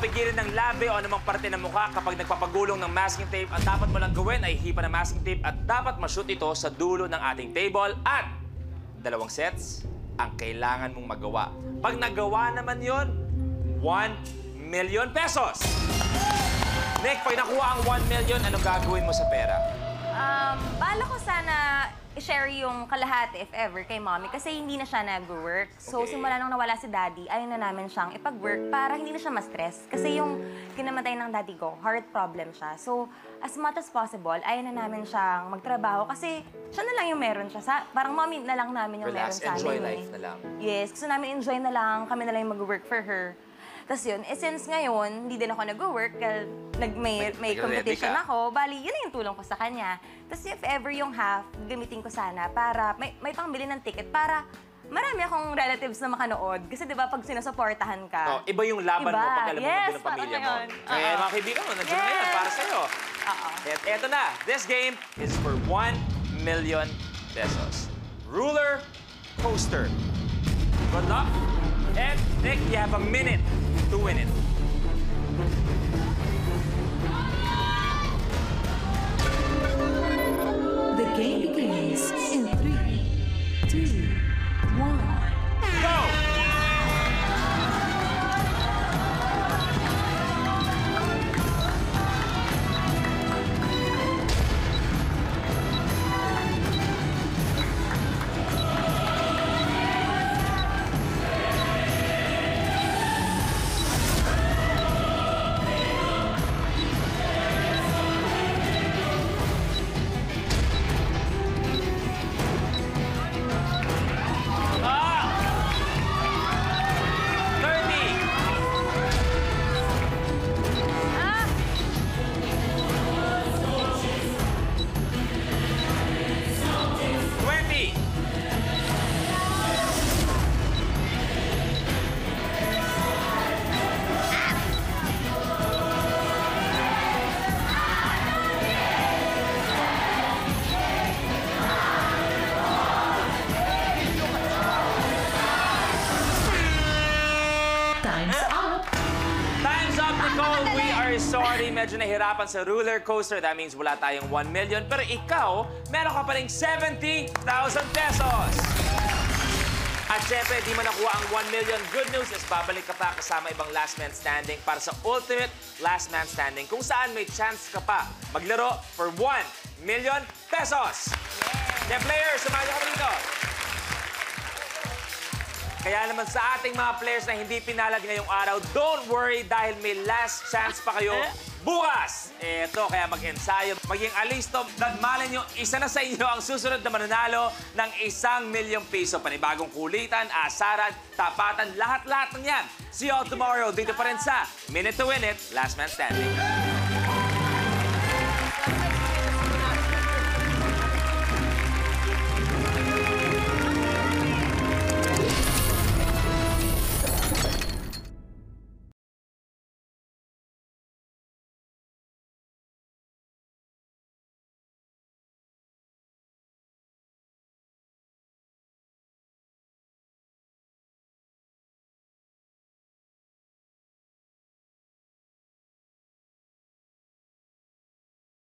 mapigilan ng labi o anumang parte ng mukha kapag nagpapagulong ng masking tape. Ang dapat mo lang gawin ay hipa ng masking tape at dapat ma-shoot ito sa dulo ng ating table at 2 sets ang kailangan mong magawa. Pag nagawa naman yon, 1 million pesos! Nick, pag nakuha ang 1 million, ano gagawin mo sa pera? Bala ko sana i-share yung kalahati, if ever, kay mommy kasi hindi na siya nag-work. So, Okay. simula nung nawala si daddy, ayaw na namin siyang ipag-work para hindi na siya ma-stress. Kasi yung kinamatay ng daddy ko, heart problem siya. So, as much as possible, ayaw na namin siyang magtrabaho kasi siya na lang yung meron siya. Parang mommy na lang namin yung Relax, meron sa amin. enjoy life na lang. Yes, gusto namin enjoy na lang, kami na lang yung mag-work for her. Tapos yun, since ngayon, hindi din ako nag-work, may Nag-ready competition ka. ako, bali, yun yung tulong ko sa kanya. Tapos if ever yung half, gamitin ko sana para may pangbili ng ticket para marami akong relatives na makanood. Kasi di ba pag sinusuportahan ka, Iba yung laban mo pag alam mo Yes, ng pamilya mo. parang Kaya yun. mga kaibigan mo, nandiyan na yan para sa'yo. At eto na, this game is for 1 million pesos. Ruler Coaster. Good luck. And Nick, you have a minute to win it. The game begins in 3, 2, 1. Go! Ah! 30! Twenty! Time's up. Time's up, Nicole. We are sorry. Medyo nahirapan sa roller coaster. That means wala tayong 1 million. Pero ikaw, meron ka pa rin 70,000 pesos. At syempre, di mo nakuha ang 1 million. Good news is babalik ka pa kasama ibang last man standing para sa ultimate last man standing kung saan may chance ka pa maglaro for 1 million pesos. Yeah, players, sumali ka dito. Kaya naman sa ating mga players na hindi pinalag ngayong araw, don't worry dahil may last chance pa kayo bukas. Eto, kaya mag-ensayo, maging alisto, nagmalin nyo, isa na sa inyo ang susunod na mananalo ng 1 milyong piso. Panibagong kulitan, asaran, tapatan, lahat-lahat ng yan. See you all tomorrow dito pa rin sa Minute to Win It, Last Man Standing.